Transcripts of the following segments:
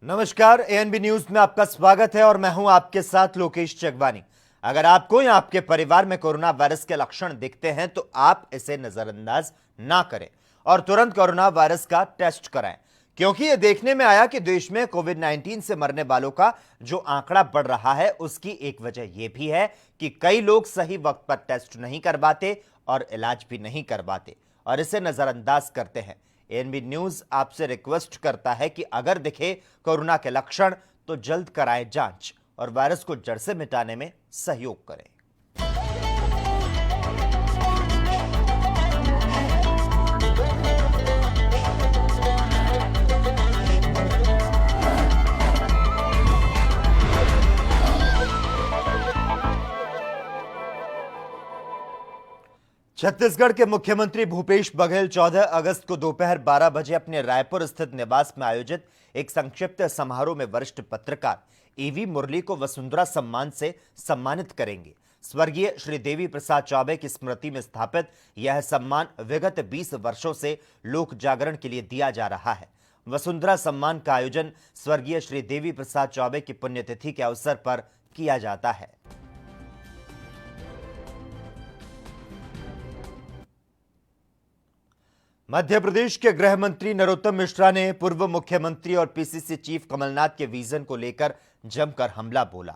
नमस्कार, ANB news में आपका स्वागत है और मैं हूं आपके साथ लोकेश चगवानी। अगर आपको या आपके परिवार में कोरोना वायरस के लक्षण दिखते हैं तो आप इसे नजरअंदाज ना करें और तुरंत कोरोना वायरस का टेस्ट कराएं, क्योंकि यह देखने में आया कि देश में कोविड-19 से मरने वालों का जो आंकड़ा बढ़ रहा है उसकी एक वजह यह भी है कि कई लोग सही वक्त पर टेस्ट नहीं करवाते और इलाज भी नहीं करवाते और इसे नजरअंदाज करते हैं। एएनबी न्यूज आपसे रिक्वेस्ट करता है कि अगर दिखे कोरोना के लक्षण तो जल्द कराएं जांच और वायरस को जड़ से मिटाने में सहयोग करें। छत्तीसगढ़ के मुख्यमंत्री भूपेश बघेल 14 अगस्त को दोपहर 12 बजे अपने रायपुर स्थित निवास में आयोजित एक संक्षिप्त समारोह में वरिष्ठ पत्रकार एवी मुरली को वसुंधरा सम्मान से सम्मानित करेंगे। स्वर्गीय श्री देवी प्रसाद चौबे की स्मृति में स्थापित यह सम्मान विगत 20 वर्षों से लोक जागरण के लिए दिया जा रहा है। वसुंधरा सम्मान का आयोजन स्वर्गीय श्री देवी प्रसाद चौबे की पुण्यतिथि के अवसर पर किया जाता है। मध्य प्रदेश के गृह मंत्री नरोत्तम मिश्रा ने पूर्व मुख्यमंत्री और पीसीसी चीफ कमलनाथ के विजन को लेकर जमकर हमला बोला।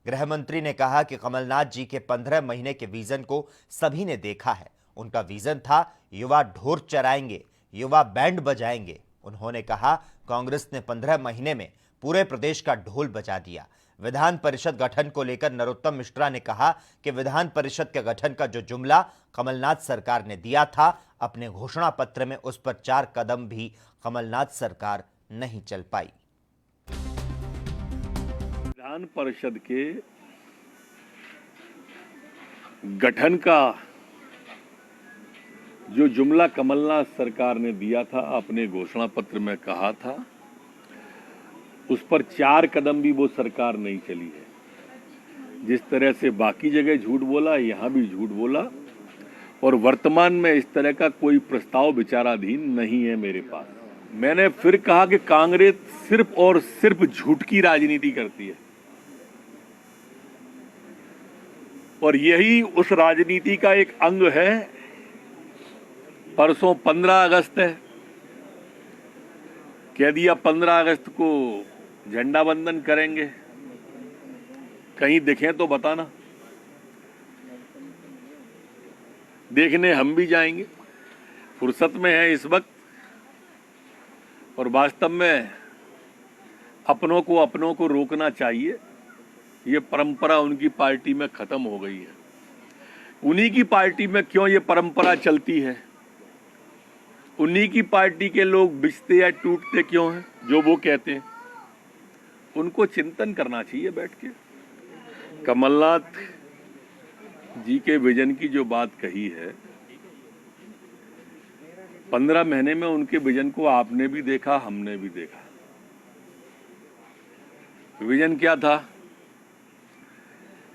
गृह मंत्री ने कहा कि कमलनाथ जी के 15 महीने के विजन को सभी ने देखा है। उनका विजन था युवा ढोर चराएंगे, युवा बैंड बजाएंगे। उन्होंने कहा कांग्रेस ने 15 महीने में पूरे प्रदेश का ढोल बजा दिया। विधान परिषद गठन को लेकर नरोत्तम मिश्रा ने कहा कि विधान परिषद के गठन का जो जुमला कमलनाथ सरकार ने दिया था, अपने घोषणा पत्र में उस पर 4 कदम भी कमलनाथ सरकार नहीं चल पाई। विधान परिषद के गठन का जो जुमला कमलनाथ सरकार ने दिया था, अपने घोषणा पत्र में कहा था, उस पर 4 कदम भी वो सरकार नहीं चली है। जिस तरह से बाकी जगह झूठ बोला, यहां भी झूठ बोला और वर्तमान में इस तरह का कोई प्रस्ताव विचाराधीन नहीं है मेरे पास। मैंने फिर कहा कि कांग्रेस सिर्फ और सिर्फ झूठ की राजनीति करती है और यही उस राजनीति का एक अंग है। परसों 15 अगस्त है, कह दिया 15 अगस्त को झंडा वंदन करेंगे, कहीं दिखें तो बताना, देखने हम भी जाएंगे। फुर्सत में है इस वक्त और वास्तव में अपनों को रोकना चाहिए। ये परंपरा उनकी पार्टी में खत्म हो गई है। उन्हीं की पार्टी में क्यों ये परंपरा चलती है? उन्हीं की पार्टी के लोग बिछते या टूटते क्यों हैं? जो वो कहते हैं, उनको चिंतन करना चाहिए बैठ के। कमलनाथ जी के विजन की जो बात कही है, 15 महीने में उनके विजन को आपने भी देखा, हमने भी देखा। विजन क्या था?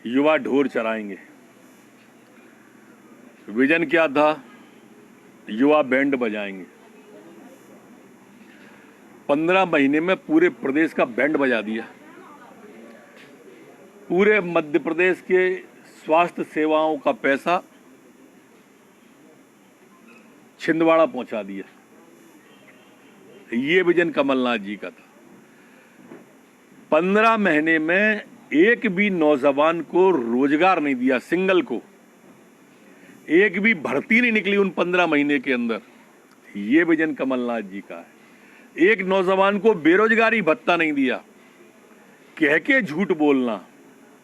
युवा ढोर चराएंगे। विजन क्या था? युवा बैंड बजाएंगे। 15 महीने में पूरे प्रदेश का बैंड बजा दिया। पूरे मध्य प्रदेश के स्वास्थ्य सेवाओं का पैसा छिंदवाड़ा पहुंचा दिया। ये विजन कमलनाथ जी का था। 15 महीने में एक भी नौजवान को रोजगार नहीं दिया, सिंगल को एक भी भर्ती नहीं निकली उन 15 महीने के अंदर। ये विजन कमलनाथ जी का है। एक नौजवान को बेरोजगारी भत्ता नहीं दिया। कह के झूठ बोलना,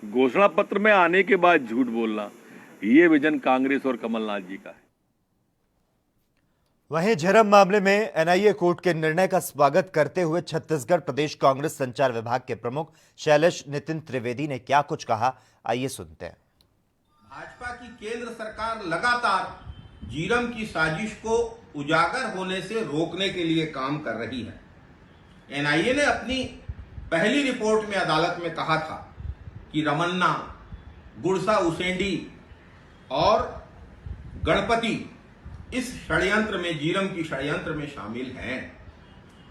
घोषणा पत्र में आने के बाद झूठ बोलना, ये विजन कांग्रेस और कमलनाथ जी का है। वहीं झरम मामले में एनआईए कोर्ट के निर्णय का स्वागत करते हुए छत्तीसगढ़ प्रदेश कांग्रेस संचार विभाग के प्रमुख शैलेश नितिन त्रिवेदी ने क्या कुछ कहा, आइए सुनते हैं। भाजपा की केंद्र सरकार लगातार झीरम की साजिश को उजागर होने से रोकने के लिए काम कर रही है। एनआईए ने अपनी पहली रिपोर्ट में अदालत में कहा था कि रमन्ना, गुड़सा उसेंडी और गणपति इस षड्यंत्र में, झीरम की षड्यंत्र में शामिल हैं।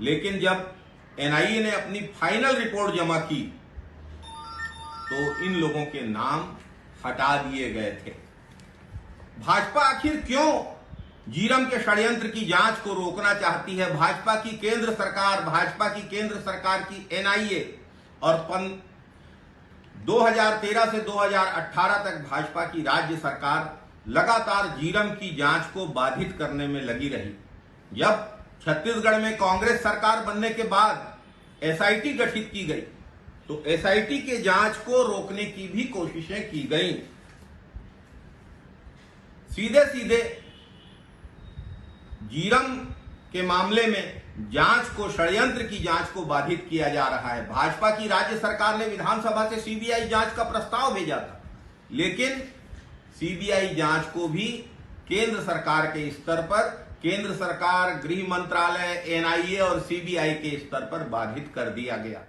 लेकिन जब एनआईए ने अपनी फाइनल रिपोर्ट जमा की तो इन लोगों के नाम हटा दिए गए थे। भाजपा आखिर क्यों जीरम के षड्यंत्र की जांच को रोकना चाहती है? भाजपा की केंद्र सरकार की एनआईए और 2013 से 2018 तक भाजपा की राज्य सरकार लगातार जीरम की जांच को बाधित करने में लगी रही। जब छत्तीसगढ़ में कांग्रेस सरकार बनने के बाद एसआईटी गठित की गई तो एसआईटी के जांच को रोकने की भी कोशिशें की गईं। सीधे सीधे जीरम के मामले में जांच को, षड्यंत्र की जांच को बाधित किया जा रहा है। भाजपा की राज्य सरकार ने विधानसभा से सीबीआई जांच का प्रस्ताव भेजा था, लेकिन सीबीआई जांच को भी केंद्र सरकार के स्तर पर, केंद्र सरकार, गृह मंत्रालय, एनआईए और सीबीआई के स्तर पर बाधित कर दिया गया।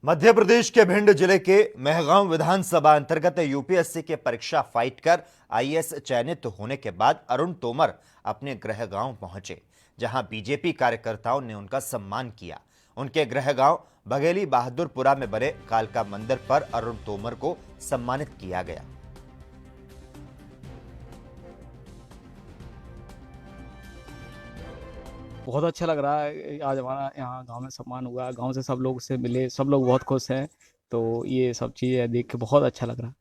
मध्य प्रदेश के भिंड जिले के मेहगांव विधानसभा अंतर्गत यूपीएससी के परीक्षा फाइट कर आईएएस चयनित होने के बाद अरुण तोमर अपने गृह गांव पहुंचे, जहां बीजेपी कार्यकर्ताओं ने उनका सम्मान किया। उनके गृह गांव बघेली बहादुरपुरा में बने कालका मंदिर पर अरुण तोमर को सम्मानित किया गया। बहुत अच्छा लग रहा है। आज हमारा यहाँ गांव में सम्मान हुआ, गांव से सब लोग से मिले, सब लोग बहुत खुश हैं। तो ये सब चीज़ें देख के बहुत अच्छा लग रहा है।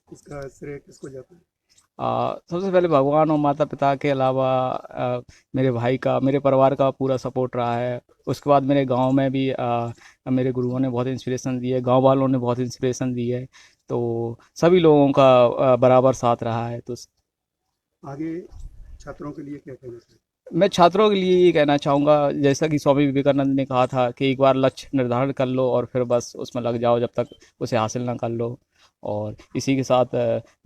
इसका श्रेय किसको जाता है? सबसे पहले भगवान और माता पिता के अलावा मेरे भाई का, मेरे परिवार का पूरा सपोर्ट रहा है। उसके बाद मेरे गांव में भी मेरे गुरुओं ने बहुत इंस्पिरेशन दी है, गांव वालों ने बहुत इंस्पिरेशन दी है। तो सभी लोगों का बराबर साथ रहा है। तो आगे छात्रों के लिए क्या कहना चाहिए? मैं छात्रों के लिए ये कहना चाहूँगा, जैसा कि स्वामी विवेकानंद ने कहा था कि एक बार लक्ष्य निर्धारण कर लो और फिर बस उसमें लग जाओ जब तक उसे हासिल ना कर लो। और इसी के साथ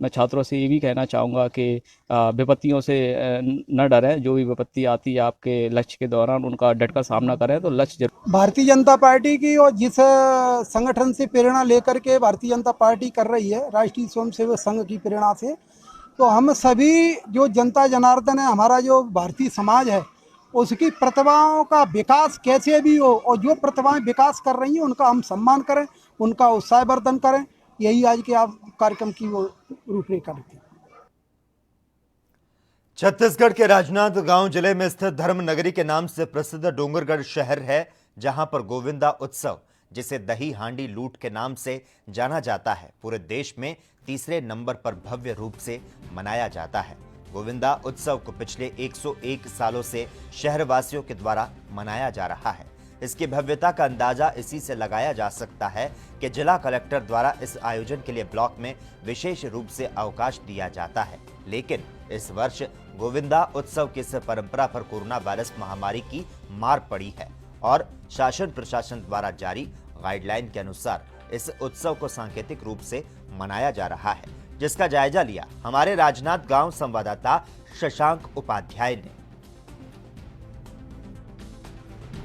मैं छात्रों से ये भी कहना चाहूँगा कि विपत्तियों से न डरें। जो भी विपत्ति आती है आपके लक्ष्य के दौरान, उनका डटकर सामना करें तो लक्ष्य जरूर। भारतीय जनता पार्टी की और जिस संगठन से प्रेरणा लेकर के भारतीय जनता पार्टी कर रही है, राष्ट्रीय स्वयंसेवक संघ की प्रेरणा से, तो हम सभी जो जनता जनार्दन है, हमारा जो भारतीय समाज है, उसकी प्रतिभाओं का विकास कैसे भी हो और जो प्रतिभाएं विकास कर रही हैं उनका हम सम्मान करें, उनका उत्साहवर्धन करें। यही आज के आप कार्यक्रम की वो रूपरेखा रखी। छत्तीसगढ़ के राजनांदगांव जिले में स्थित धर्म नगरी के नाम से प्रसिद्ध डोंगरगढ़ शहर है, जहां पर गोविंदा उत्सव, जिसे दही हांडी लूट के नाम से जाना जाता है, पूरे देश में तीसरे नंबर पर भव्य रूप से मनाया जाता है। गोविंदा उत्सव को पिछले 101 सालों से शहरवासियों के द्वारा मनाया जा रहा है। इसकी भव्यता का अंदाजा इसी से लगाया जा सकता है कि जिला कलेक्टर द्वारा इस आयोजन के लिए ब्लॉक में विशेष रूप से अवकाश दिया जाता है। लेकिन इस वर्ष गोविंदा उत्सव की इस परंपरा पर कोरोना वायरस महामारी की मार पड़ी है और शासन प्रशासन द्वारा जारी गाइडलाइन के अनुसार इस उत्सव को सांकेतिक रूप से मनाया जा रहा है, जिसका जायजा लिया हमारे राजनांदगांव संवाददाता शशांक उपाध्याय ने।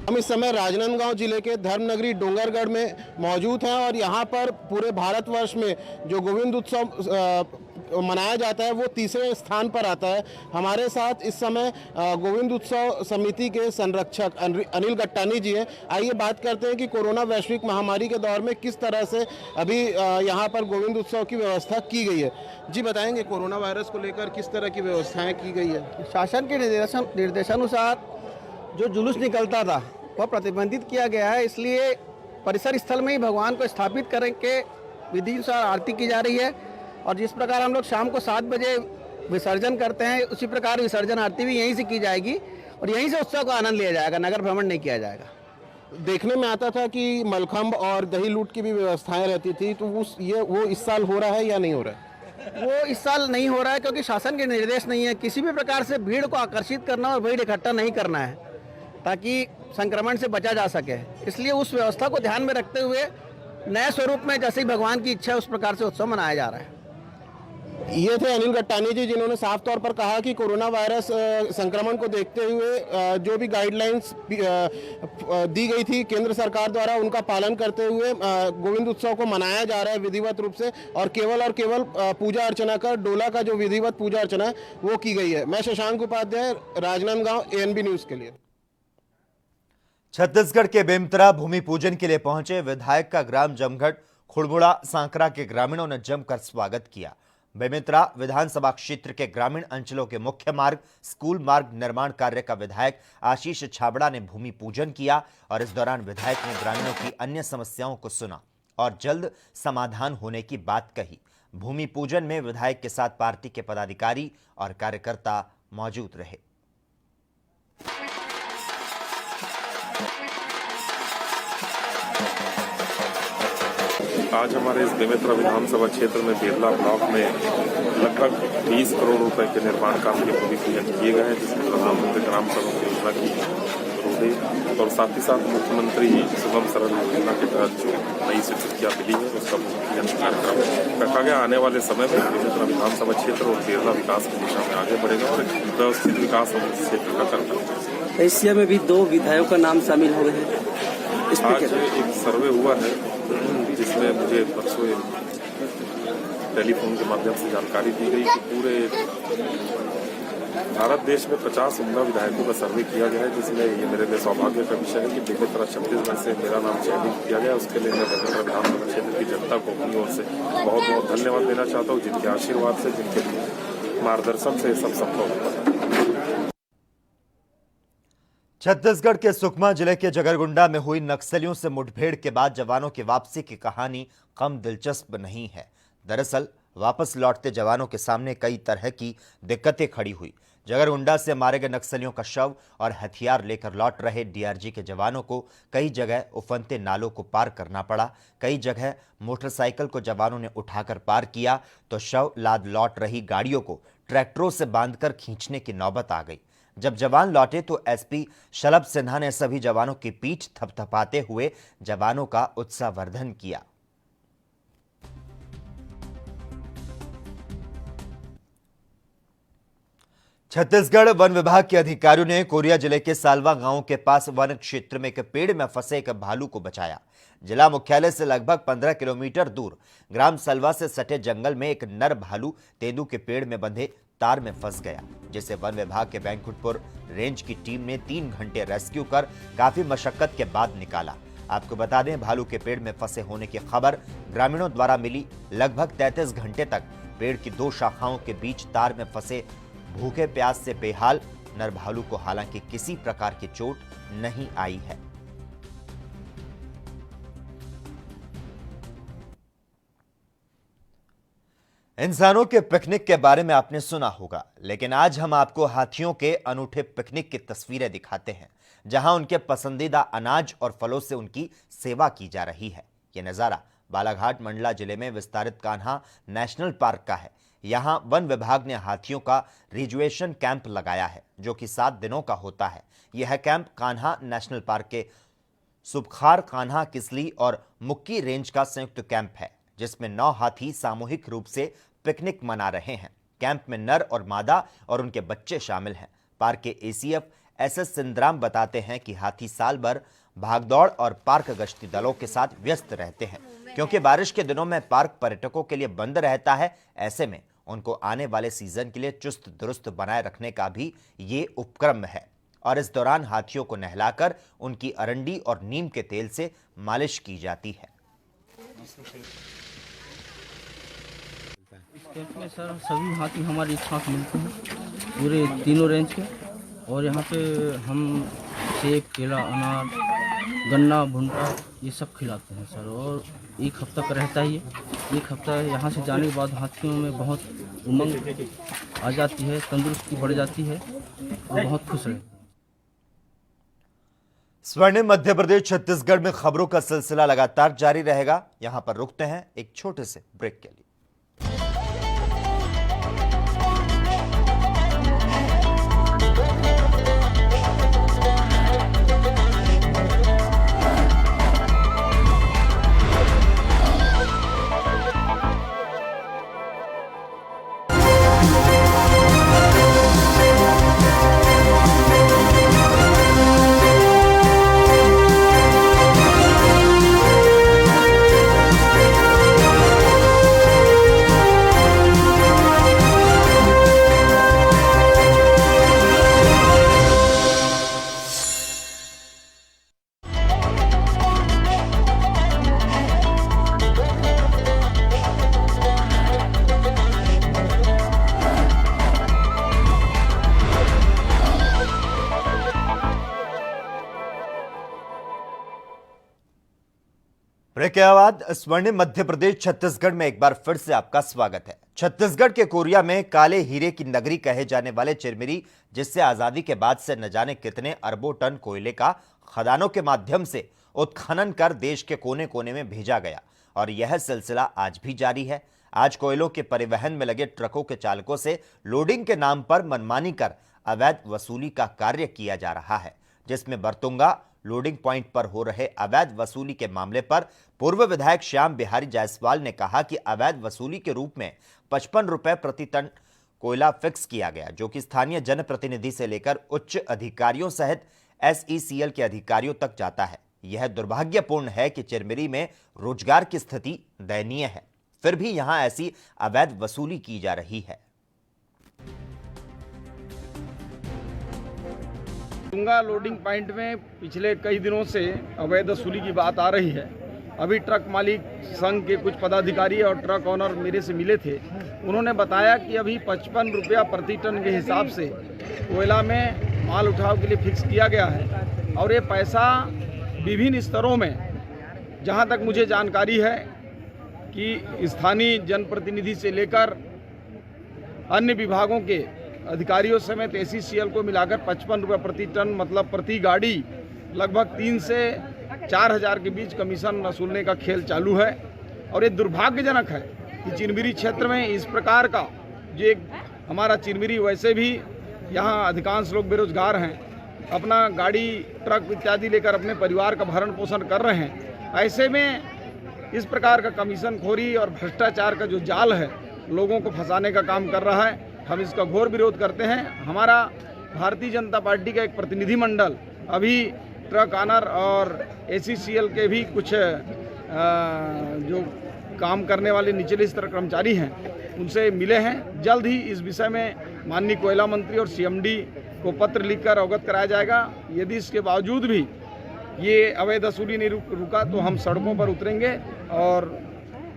हम इस समय राजनांदगांव जिले के धर्मनगरी डोंगरगढ़ में मौजूद हैं और यहाँ पर पूरे भारतवर्ष में जो गोविंद उत्सव मनाया जाता है वो तीसरे स्थान पर आता है। हमारे साथ इस समय गोविंद उत्सव समिति के संरक्षक अनिल गट्टानी जी हैं। आइए बात करते हैं कि कोरोना वैश्विक महामारी के दौर में किस तरह से अभी यहाँ पर गोविंद उत्सव की व्यवस्था की गई है। जी बताएंगे, कोरोना वायरस को लेकर किस तरह की व्यवस्थाएं की गई है? शासन के निर्देशानुसार जो जुलूस निकलता था वह प्रतिबंधित किया गया है, इसलिए परिसर स्थल में ही भगवान को स्थापित करके विधि अनुसार आरती की जा रही है। और जिस प्रकार हम लोग शाम को 7 बजे विसर्जन करते हैं, उसी प्रकार विसर्जन आरती भी यहीं से की जाएगी और यहीं से उत्सव का आनंद लिया जाएगा, नगर भ्रमण नहीं किया जाएगा। देखने में आता था कि मलखंब और दही लूट की भी व्यवस्थाएं रहती थी, तो वो इस साल हो रहा है या नहीं हो रहा है? वो इस साल नहीं हो रहा है क्योंकि शासन के निर्देश नहीं है किसी भी प्रकार से भीड़ को आकर्षित करना और भीड़ इकट्ठा नहीं करना है ताकि संक्रमण से बचा जा सके। इसलिए उस व्यवस्था को ध्यान में रखते हुए नए स्वरूप में जैसे ही भगवान की इच्छा उस प्रकार से उत्सव मनाया जा रहा है। ये थे अनिल गट्टानी जी, जिन्होंने साफ तौर पर कहा कि कोरोना वायरस संक्रमण को देखते हुए जो भी गाइडलाइंस दी गई थी केंद्र सरकार द्वारा, उनका पालन करते हुए गोविंद उत्सव को मनाया जा रहा है विधिवत रूप से और केवल पूजा अर्चना कर डोला का जो विधिवत पूजा अर्चना है वो की गई है। मैं शशांक उपाध्याय, राजनांदगांव, ANB न्यूज़ के लिए। छत्तीसगढ़ के बेमतरा भूमि पूजन के लिए पहुंचे विधायक का ग्राम जमघट खुड़मुड़ा सांकरा के ग्रामीणों ने जमकर स्वागत किया। बेमेतरा विधानसभा क्षेत्र के ग्रामीण अंचलों के मुख्य मार्ग, स्कूल मार्ग निर्माण कार्य का विधायक आशीष छाबड़ा ने भूमि पूजन किया और इस दौरान विधायक ने ग्रामीणों की अन्य समस्याओं को सुना और जल्द समाधान होने की बात कही। भूमि पूजन में विधायक के साथ पार्टी के पदाधिकारी और कार्यकर्ता मौजूद रहे। आज हमारे इस बेमेतरा विधानसभा क्षेत्र में बेरला ब्लॉक में लगभग 20 करोड़ रुपए के निर्माण काम के भूमि पूजन किए गए हैं, जिसमें प्रधानमंत्री ग्राम सड़क योजना की रोडे और साथ ही साथ मुख्यमंत्री सुगम सरल योजना के तहत जो नई स्वीकृतियां मिली है उसका भूमि पूजन कार्यक्रम रखा गया। आने वाले समय में बेमेतरा विधानसभा क्षेत्र और बेरला विकास की दिशा में आगे बढ़ेगा और एक व्यवस्थित विकास हम इस क्षेत्र का कर पाएंगे। एशिया में भी 2 विधायकों का नाम शामिल हो गए हैं। आज एक सर्वे हुआ है जिसमें मुझे परसों टेलीफोन के माध्यम से जानकारी दी गई कि पूरे भारत देश में 50 उम्दा विधायकों का सर्वे किया गया है, जिसमें ये मेरे लिए सौभाग्य का विषय है कि बेमेतरा छत्तीसगढ़ से मेरा नाम चयनित किया गया। उसके लिए मैं बेमेतरा विधानसभा क्षेत्र की जनता को अपनी ओर से बहुत बहुत धन्यवाद देना चाहता हूँ, जिनके आशीर्वाद से, जिनके मार्गदर्शन से सब संभव होता है। छत्तीसगढ़ के सुकमा जिले के जगरगुंडा में हुई नक्सलियों से मुठभेड़ के बाद जवानों की वापसी की कहानी कम दिलचस्प नहीं है। दरअसल वापस लौटते जवानों के सामने कई तरह की दिक्कतें खड़ी हुई। जगरगुंडा से मारे गए नक्सलियों का शव और हथियार लेकर लौट रहे डीआरजी के जवानों को कई जगह उफनते नालों को पार करना पड़ा। कई जगह मोटरसाइकिल को जवानों ने उठाकर पार किया तो शव लाद लौट रही गाड़ियों को ट्रैक्टरों से बांधकर खींचने की नौबत आ गई। जब जवान लौटे तो एसपी शलभ सिन्हा ने सभी जवानों की पीठ थपथपाते हुए जवानों का उत्साहवर्धन किया। छत्तीसगढ़ वन विभाग के अधिकारियों ने कोरिया जिले के सालवा गांव के पास वन क्षेत्र में एक पेड़ में फंसे एक भालू को बचाया। जिला मुख्यालय से लगभग 15 किलोमीटर दूर ग्राम सलवा से सटे जंगल में एक नर भालू तेंदू के पेड़ में बंधे तार में फंस गया, जिसे वन विभाग के बैंकुटपुर रेंज की टीम ने 3 घंटे रेस्क्यू कर काफी मशक्कत के बाद निकाला। आपको बता दें, भालू के पेड़ में फंसे होने की खबर ग्रामीणों द्वारा मिली। लगभग 33 घंटे तक पेड़ की 2 शाखाओं के बीच तार में फंसे भूखे प्यास से बेहाल नर भालू को हालांकि किसी प्रकार की चोट नहीं आई है। इंसानों के पिकनिक के बारे में आपने सुना होगा, लेकिन आज हम आपको हाथियों के अनूठे पिकनिक की तस्वीरें दिखाते हैं, जहां उनके पसंदीदा अनाज और फलों से उनकी सेवा की जा रही है। यह नजारा बालाघाट मंडला जिले में विस्तारित कान्हा नेशनल पार्क का है। यहां वन विभाग ने हाथियों का रिजुएशन कैंप लगाया है, जो कि 7 दिनों का होता है। यह कैंप कान्हा नेशनल पार्क के सुबखार, कान्हा, किसली और मुक्की रेंज का संयुक्त कैंप है, जिसमें 9 हाथी सामूहिक रूप से पिकनिक मना रहे हैं। कैंप में नर और मादा और उनके बच्चे शामिल हैं। पार्क के एसीएफ एसएस सिंद्राम बताते हैं कि हाथी साल भर भागदौड़ और पार्क गश्ती दलों के साथ व्यस्त रहते हैं, क्योंकि बारिश के दिनों में पार्क पर्यटकों के लिए बंद रहता है। ऐसे में उनको आने वाले सीजन के लिए चुस्त दुरुस्त बनाए रखने का भी ये उपक्रम है और इस दौरान हाथियों को नहलाकर उनकी अरंडी और नीम के तेल से मालिश की जाती है। इस कैंप में सर सभी हाथी हमारी साथ मिलते हैं, पूरे तीनों रेंज के, और यहाँ पे हम सेब, केला, अनार, गन्ना, भुट्टा ये सब खिलाते हैं सर। और 1 हफ्ता का रहता ही है। 1 हफ्ता यहाँ से जाने के बाद हाथियों में बहुत उमंग आ जाती है, तंदुरुस्ती बढ़ जाती है और बहुत खुश रहते हैं। स्वर्णिम मध्य प्रदेश छत्तीसगढ़ में खबरों का सिलसिला लगातार जारी रहेगा। यहां पर रुकते हैं एक छोटे से ब्रेक के लिए। ब्रेक के बाद स्वर्णिम मध्य प्रदेश छत्तीसगढ़ में एक बार फिर से आपका स्वागत है। छत्तीसगढ़ के कोरिया में काले हीरे की नगरी कहे जाने वाले चिरमिरी, जिससे आजादी के बाद से न जाने कितने अरबों टन कोयले का खदानों के माध्यम से उत्खनन कर देश के कोने कोने में भेजा गया और यह सिलसिला आज भी जारी है। आज कोयलों के परिवहन में लगे ट्रकों के चालकों से लोडिंग के नाम पर मनमानी कर अवैध वसूली का कार्य किया जा रहा है, जिसमें बरतुंगा लोडिंग पॉइंट पर हो रहे अवैध वसूली के मामले पर पूर्व विधायक श्याम बिहारी जायसवाल ने कहा कि अवैध वसूली के रूप में 55 रुपए प्रति टन कोयला फिक्स किया गया, जो कि स्थानीय जनप्रतिनिधि से लेकर उच्च अधिकारियों सहित SECL के अधिकारियों तक जाता है। यह दुर्भाग्यपूर्ण है कि चिरमिरी में रोजगार की स्थिति दयनीय है, फिर भी यहां ऐसी अवैध वसूली की जा रही है। तुंगा लोडिंग पॉइंट में पिछले कई दिनों से अवैध वसूली की बात आ रही है। अभी ट्रक मालिक संघ के कुछ पदाधिकारी और ट्रक ऑनर मेरे से मिले थे। उन्होंने बताया कि अभी 55 रुपया प्रति टन के हिसाब से कोयला में माल उठाव के लिए फिक्स किया गया है और ये पैसा विभिन्न स्तरों में, जहां तक मुझे जानकारी है कि स्थानीय जनप्रतिनिधि से लेकर अन्य विभागों के अधिकारियों समेत SECL को मिलाकर 55 रुपये प्रति टन, मतलब प्रति गाड़ी लगभग 3 से 4 हज़ार के बीच कमीशन वसूलने का खेल चालू है। और ये दुर्भाग्यजनक है कि चिरमिरी क्षेत्र में इस प्रकार का, जो एक हमारा चिरमिरी वैसे भी यहाँ अधिकांश लोग बेरोजगार हैं, अपना गाड़ी ट्रक इत्यादि लेकर अपने परिवार का भरण पोषण कर रहे हैं। ऐसे में इस प्रकार का कमीशन खोरी और भ्रष्टाचार का जो जाल है, लोगों को फंसाने का काम कर रहा है। हम इसका घोर विरोध करते हैं। हमारा भारतीय जनता पार्टी का एक प्रतिनिधिमंडल अभी ट्रक ऑनर और SECL के भी कुछ जो काम करने वाले निचले स्तर कर्मचारी हैं, उनसे मिले हैं। जल्द ही इस विषय में माननीय कोयला मंत्री और CMD को पत्र लिखकर अवगत कराया जाएगा। यदि इसके बावजूद भी ये अवैध वसूली नहीं रुका तो हम सड़कों पर उतरेंगे और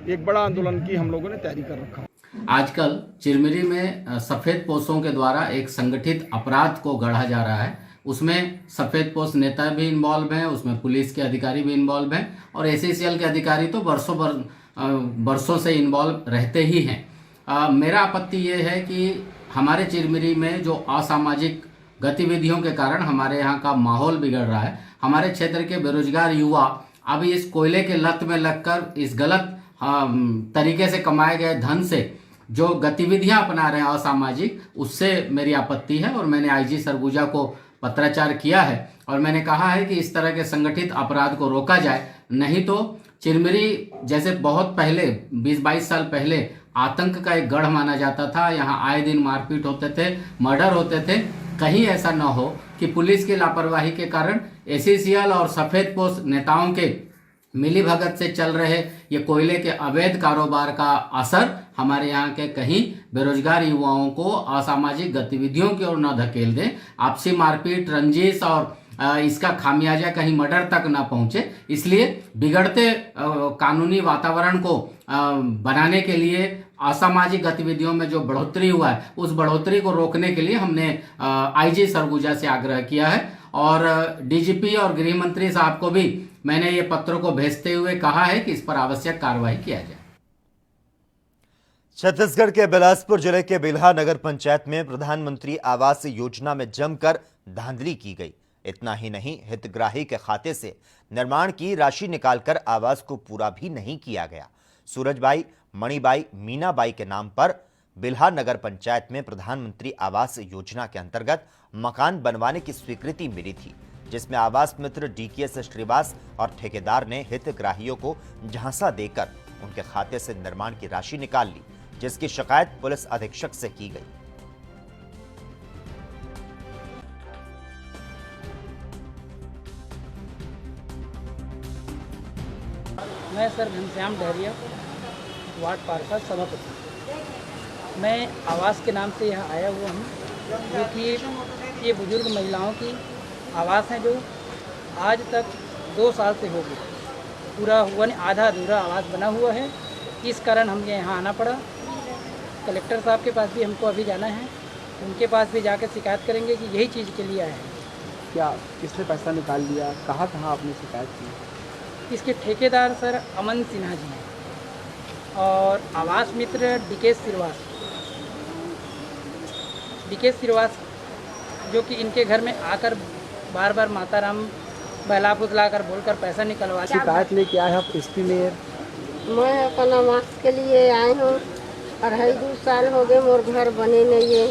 एक बड़ा आंदोलन की हम लोगों ने तैयारी कर रखा है। आजकल चिरमिरी में सफ़ेद पोशों के द्वारा एक संगठित अपराध को गढ़ा जा रहा है। उसमें सफ़ेद पोश नेता भी इन्वॉल्व हैं, उसमें पुलिस के अधिकारी भी इन्वॉल्व हैं और SECL के अधिकारी तो बरसों से इन्वॉल्व रहते ही हैं। मेरा आपत्ति ये है कि हमारे चिरमिरी में जो असामाजिक गतिविधियों के कारण हमारे यहाँ का माहौल बिगड़ रहा है। हमारे क्षेत्र के बेरोजगार युवा अभी इस कोयले के लत में लगकर इस गलत तरीके से कमाए गए धन से जो गतिविधियां अपना रहे हैं असामाजिक, उससे मेरी आपत्ति है और मैंने IG सरगुजा को पत्राचार किया है और मैंने कहा है कि इस तरह के संगठित अपराध को रोका जाए, नहीं तो चिरमिरी जैसे बहुत पहले 20-22 साल पहले आतंक का एक गढ़ माना जाता था, यहाँ आए दिन मारपीट होते थे, मर्डर होते थे। कहीं ऐसा न हो कि पुलिस की लापरवाही के कारण SECL और सफ़ेद पोश नेताओं के मिलीभगत से चल रहे ये कोयले के अवैध कारोबार का असर हमारे यहाँ के कहीं बेरोजगार युवाओं को असामाजिक गतिविधियों की ओर न धकेल दें, आपसी मारपीट, रंजिश और इसका खामियाजा कहीं मर्डर तक ना पहुंचे। इसलिए बिगड़ते कानूनी वातावरण को बनाने के लिए असामाजिक गतिविधियों में जो बढ़ोतरी हुआ है, उस बढ़ोतरी को रोकने के लिए हमने IG सरगुजा से आग्रह किया है और DGP और गृह मंत्री साहब को भी मैंने ये पत्र को भेजते हुए कहा है कि इस पर आवश्यक कार्रवाई किया जाए। छत्तीसगढ़ के बिलासपुर जिले के बिल्हा नगर पंचायत में प्रधानमंत्री आवास योजना में जमकर धांधली की गई। इतना ही नहीं, हितग्राही के खाते से निर्माण की राशि निकालकर आवास को पूरा भी नहीं किया गया। सूरजबाई, मणिबाई, मीनाबाई के नाम पर बिल्हा नगर पंचायत में प्रधानमंत्री आवास योजना के अंतर्गत मकान बनवाने की स्वीकृति मिली थी, जिसमें आवास मित्र DKS श्रीवास और ठेकेदार ने हितग्राहियों को झांसा देकर उनके खाते से निर्माण की राशि निकाल ली, जिसकी शिकायत पुलिस अधीक्षक से की गई। मैं सर घनश्याम डहरिया, वार्ड पार्षद सभापति। मैं आवास के नाम से यहाँ आया हुआ हूँ, क्योंकि ये बुजुर्ग महिलाओं की आवास हैं जो आज तक 2 साल से हो गए, पूरा हुआ नहीं, आधा अधूरा आवास बना हुआ है। इस कारण हमें यहाँ आना पड़ा। कलेक्टर साहब के पास भी हमको अभी जाना है, उनके पास भी जाकर शिकायत करेंगे कि यही चीज़ के लिए आए हैं। क्या किसने पैसा निकाल लिया, कहाँ आपने शिकायत की? इसके ठेकेदार सर अमन सिन्हा जी हैं और आवास मित्र डीके श्रीवास जो कि इनके घर में आकर बार बार माताराम बहला फुसला कर बोलकर पैसा निकलवा शिकायत लेके आए आप एसपी मेयर? मैं अपन आवास के लिए आए हूँ 2.5 साल हो गए मोर घर बने नहीं है।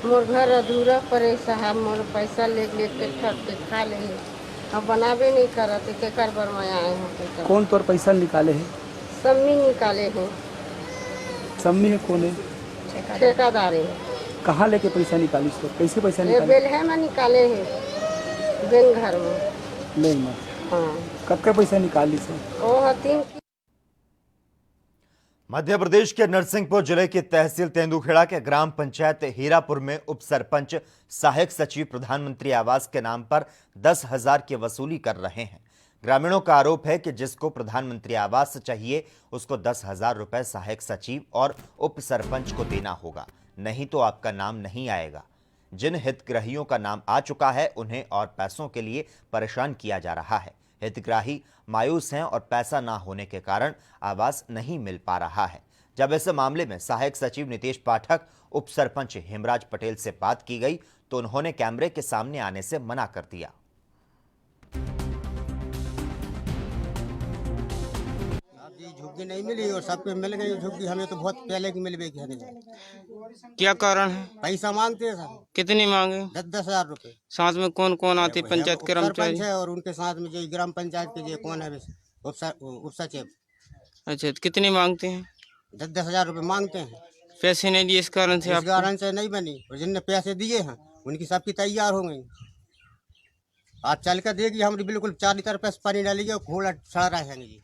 मोर घर अधूरा पड़े साहब, मोर पैसा ले के ठग के खा ले अब बनावे नहीं करते के कर बर मैं आए हूँ। कौन तोर पैसा निकाले है? सम्मी निकाले हैं। सम्मी है कौन है? ठेकेदार है। कहाँ लेके पैसा निकाली? तो कैसे पैसा ये निकाले? बेल है मैं निकाले हैं बैंक घर में। बैंक में? हाँ। कब का पैसा निकाली से? वो 3 मध्य प्रदेश के नरसिंहपुर जिले की तहसील तेंदुखेड़ा के ग्राम पंचायत हीरापुर में उप सरपंच सहायक सचिव प्रधानमंत्री आवास के नाम पर 10,000 की वसूली कर रहे हैं। ग्रामीणों का आरोप है कि जिसको प्रधानमंत्री आवास चाहिए उसको 10,000 रुपए सहायक सचिव और उप सरपंच को देना होगा, नहीं तो आपका नाम नहीं आएगा। जिन हितग्राहियों का नाम आ चुका है उन्हें और पैसों के लिए परेशान किया जा रहा है। हितग्राही मायूस हैं और पैसा ना होने के कारण आवास नहीं मिल पा रहा है। जब इस मामले में सहायक सचिव नितेश पाठक, उप सरपंच हेमराज पटेल से बात की गई तो उन्होंने कैमरे के सामने आने से मना कर दिया। झुग्गी नहीं मिली और सबको मिल गई झुग्गी, हमें तो बहुत पहले की मिल गई। क्या कारण है? पैसा मांगते हैं सब। कितनी मांगे? 10,000 रुपए। साथ में कौन कौन आती? पंचायत कर्मचारी सरपंच है और उनके साथ में जो ग्राम पंचायत के जो कौन है उप सचिव। अच्छा, तो कितनी मांगते हैं? 10,000 रुपए मांगते हैं। पैसे नहीं दिए इस कारण से? इस कारण से नहीं बनी और जिनने पैसे दिए हैं उनकी सबकी तैयार हो गई। आज चल कर देगी हम बिल्कुल 4 लीटर पैसे पानी डालेगी और घोड़ा सड़ा रहेंगे जी।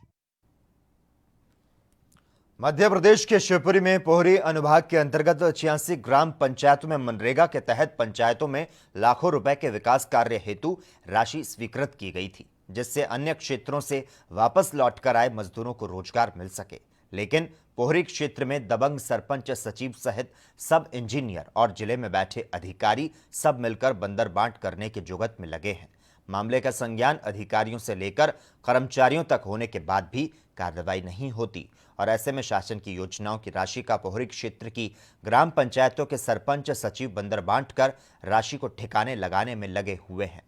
मध्य प्रदेश के शिवपुरी में पोहरी अनुभाग के अंतर्गत 86 ग्राम पंचायतों में मनरेगा के तहत पंचायतों में लाखों रुपए के विकास कार्य हेतु राशि स्वीकृत की गई थी, जिससे अन्य क्षेत्रों से वापस लौटकर आए मजदूरों को रोजगार मिल सके। लेकिन पोहरी क्षेत्र में दबंग सरपंच सचिव सहित सब इंजीनियर और जिले में बैठे अधिकारी सब मिलकर बंदर बांट करने के जुगत में लगे हैं। मामले का संज्ञान अधिकारियों से लेकर कर्मचारियों तक होने के बाद भी कार्रवाई नहीं होती और ऐसे में शासन की योजनाओं की राशि का पोहरी क्षेत्र की ग्राम पंचायतों के सरपंच सचिव बंदर बांटकर राशि को ठिकाने लगाने में लगे हुए हैं।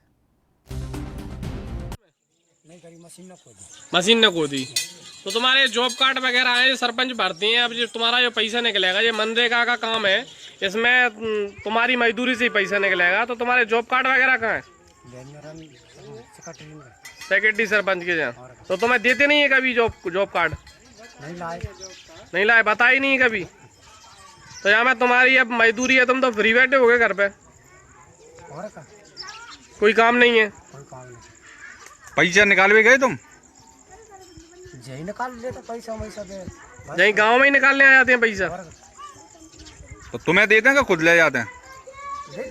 मशीन ने खो दी तो तुम्हारे जॉब कार्ड वगैरह आए, सरपंच भरती हैं। अब जो तुम्हारा जो पैसा निकलेगा, ये मनरेगा का काम है, इसमें तुम्हारी मजदूरी से ही पैसा निकलेगा, तो तुम्हारे जॉब कार्ड वगैरह कहाँ है? सेक्रेटरी सरपंच के जहाँ। तो तुम्हें देते नहीं है कभी जॉब कार्ड? नहीं लाए, बता ही नहीं कभी। तो यहाँ में तुम्हारी अब मजदूरी है, तुम तो फ्री बैठे हो गए घर पे, कोई काम नहीं है। पैसा निकाल भी गए तुम? यही निकाल लेते पैसा वैसा दे, यही गाँव में ही निकालने आ जाते हैं पैसा। तो तुम्हें देते हैं कि खुद ले जाते हैं?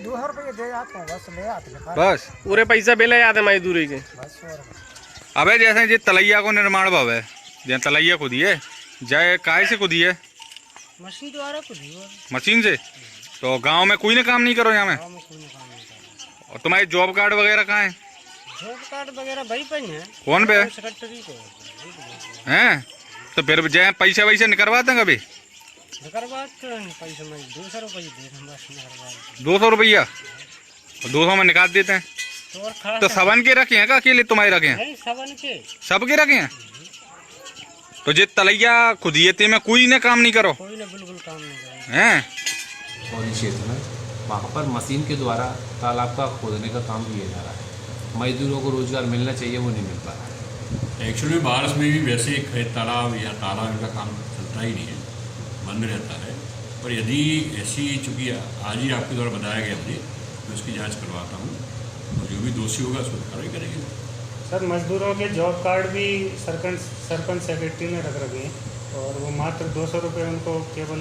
200 रुपये दे जाते हैं, बस ले आते हैं। बस पूरे पैसा बिल जाते हैं मजदूरी के। अबे जैसे जी तलैया को निर्माण भव है, जहाँ तलैया खुदी है, जाए काय से खुदी है? मशीन द्वारा खुदी है। मशीन से? तो गांव में कोई ना काम नहीं करो यहाँ में? और तुम्हारे जॉब कार्ड वगैरह कहाँ है? जॉब कार्ड वगैरह भाई पे है। कौन पे? सेक्रेटरी को हैं? तो फिर जाए पैसे वैसे निकलवाते हैं कभी? निकलवाते हैं पैसे में 200 रुपये दे, 200 रुपया 200 में निकाल देते हैं। तो सबन के रखे हैं का अकेले तुम्हारे रखे हैं? सबन के, सबके रखे हैं। तो जे तलैया खुदिए में कोई ने काम नहीं करो? कोई ने बिल्कुल काम नहीं करो हैं? और क्षेत्र में वहाँ पर मशीन के द्वारा तालाब का खोदने का काम किया जा रहा है। मजदूरों को रोजगार मिलना चाहिए, वो नहीं मिल पा रहा है। एक्चुअली बारिश में भी वैसे खेत तालाब या तालाब का काम चलता ही नहीं है, बंद रहता है। पर यदि ऐसी, चूँकि आज ही आपके द्वारा बताया गया मुझे, मैं उसकी जांच करवाता हूँ और जो भी दोषी होगा उसको कार्रवाई करेंगे। सर, मजदूरों के जॉब कार्ड भी सरपंच सेक्रेटरी ने रख रखे हैं और वो मात्र 200 रुपये उनको केवल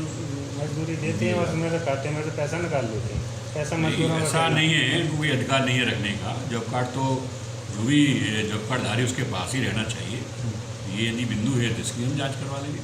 मजदूरी देते हैं और मेरे खाते में से पैसा निकाल लेते हैं। ऐसा मजदूरों का ऐसा नहीं है, इनको कोई अधिकार नहीं है रखने का। जॉब कार्ड तो जो भी जॉब कार्ड धारी उसके पास ही रहना चाहिए। ये यदि बिंदु है जिसकी हम जाँच करवा लेंगे।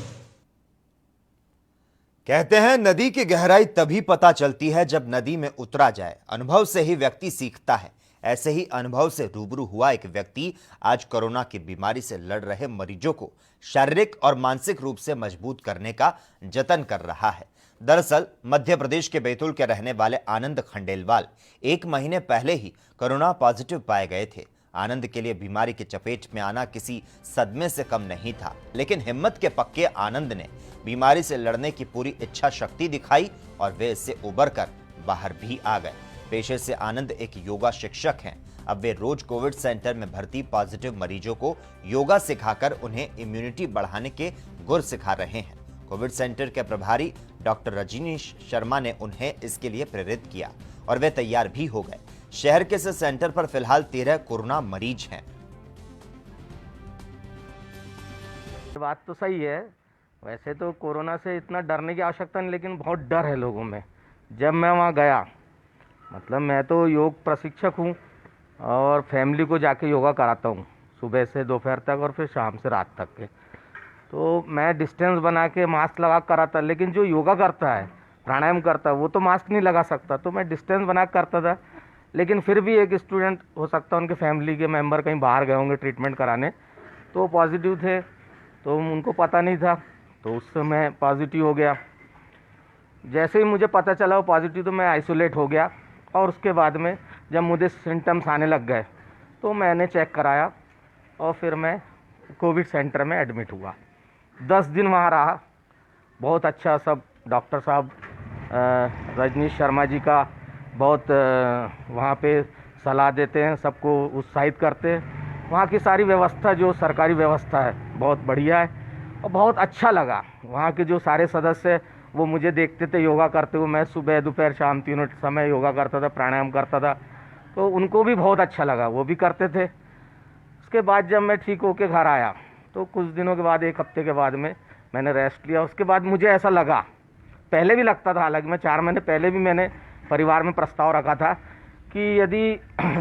कहते हैं नदी की गहराई तभी पता चलती है जब नदी में उतरा जाए। अनुभव से ही व्यक्ति सीखता है। ऐसे ही अनुभव से रूबरू हुआ एक व्यक्ति आज कोरोना की बीमारी से लड़ रहे मरीजों को शारीरिक और मानसिक रूप से मजबूत करने का जतन कर रहा है। दरअसल मध्य प्रदेश के बैतूल के रहने वाले आनंद खंडेलवाल 1 महीने पहले ही कोरोना पॉजिटिव पाए गए थे। आनंद के लिए बीमारी की चपेट में आना किसी सदमे से कम नहीं था, लेकिन हिम्मत के पक्के आनंद ने बीमारी से लड़ने की पूरी इच्छा शक्ति दिखाई और वे इससे उबर कर बाहर भी आ गए। पेशे से आनंद एक योगा शिक्षक हैं। अब वे रोज कोविड सेंटर में भर्ती पॉजिटिव मरीजों को योगा सिखाकर उन्हें इम्यूनिटी बढ़ाने के गुर सिखा रहे हैं। कोविड सेंटर के प्रभारी डॉक्टर रजनीश शर्मा ने उन्हें इसके लिए प्रेरित किया और वे तैयार भी हो गए। शहर के इस सेंटर पर फिलहाल 13 कोरोना मरीज हैं। बात तो सही है, वैसे तो कोरोना से इतना डरने की आवश्यकता नहीं, लेकिन बहुत डर है लोगों में। जब मैं वहाँ गया, मतलब मैं तो योग प्रशिक्षक हूँ और फैमिली को जाके योगा कराता हूँ सुबह से दोपहर तक और फिर शाम से रात तक के। तो मैं डिस्टेंस बना के मास्क लगा कराता, लेकिन जो योगा करता है, प्राणायाम करता है, वो तो मास्क नहीं लगा सकता, तो मैं डिस्टेंस बना के करता था। लेकिन फिर भी एक स्टूडेंट हो सकता है उनके फैमिली के मेंबर कहीं बाहर गए होंगे ट्रीटमेंट कराने, तो पॉजिटिव थे, तो उनको पता नहीं था, तो उस समय पॉजिटिव हो गया। जैसे ही मुझे पता चला वो पॉजिटिव, तो मैं आइसोलेट हो गया और उसके बाद में जब मुझे सिम्टम्स आने लग गए तो मैंने चेक कराया और फिर मैं कोविड सेंटर में एडमिट हुआ। 10 दिन वहाँ रहा। बहुत अच्छा, सब डॉक्टर साहब रजनीश शर्मा जी का बहुत वहाँ पे सलाह देते हैं, सबको उत्साहित करते हैं। वहाँ की सारी व्यवस्था, जो सरकारी व्यवस्था है, बहुत बढ़िया है और बहुत अच्छा लगा। वहाँ के जो सारे सदस्य वो मुझे देखते थे योगा करते हुए, मैं सुबह दोपहर शाम तीनों समय योगा करता था, प्राणायाम करता था, तो उनको भी बहुत अच्छा लगा, वो भी करते थे। उसके बाद जब मैं ठीक होके घर आया तो कुछ दिनों के बाद, 1 हफ्ते के बाद में मैंने रेस्ट लिया। उसके बाद मुझे ऐसा लगा, पहले भी लगता था, हालांकि मैं 4 महीने पहले भी मैंने परिवार में प्रस्ताव रखा था कि यदि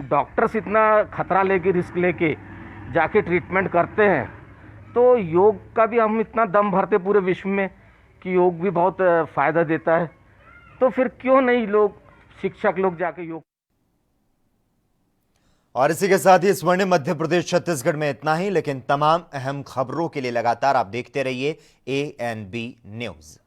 डॉक्टर्स इतना खतरा लेके, रिस्क लेके जाके ट्रीटमेंट करते हैं, तो योग का भी हम इतना दम भरते पूरे विश्व में कि योग भी बहुत फ़ायदा देता है, तो फिर क्यों नहीं लोग, शिक्षक लोग जाके योग। और इसी के साथ ही स्वर्णिम मध्य प्रदेश छत्तीसगढ़ में इतना ही, लेकिन तमाम अहम खबरों के लिए लगातार आप देखते रहिए ANB न्यूज़।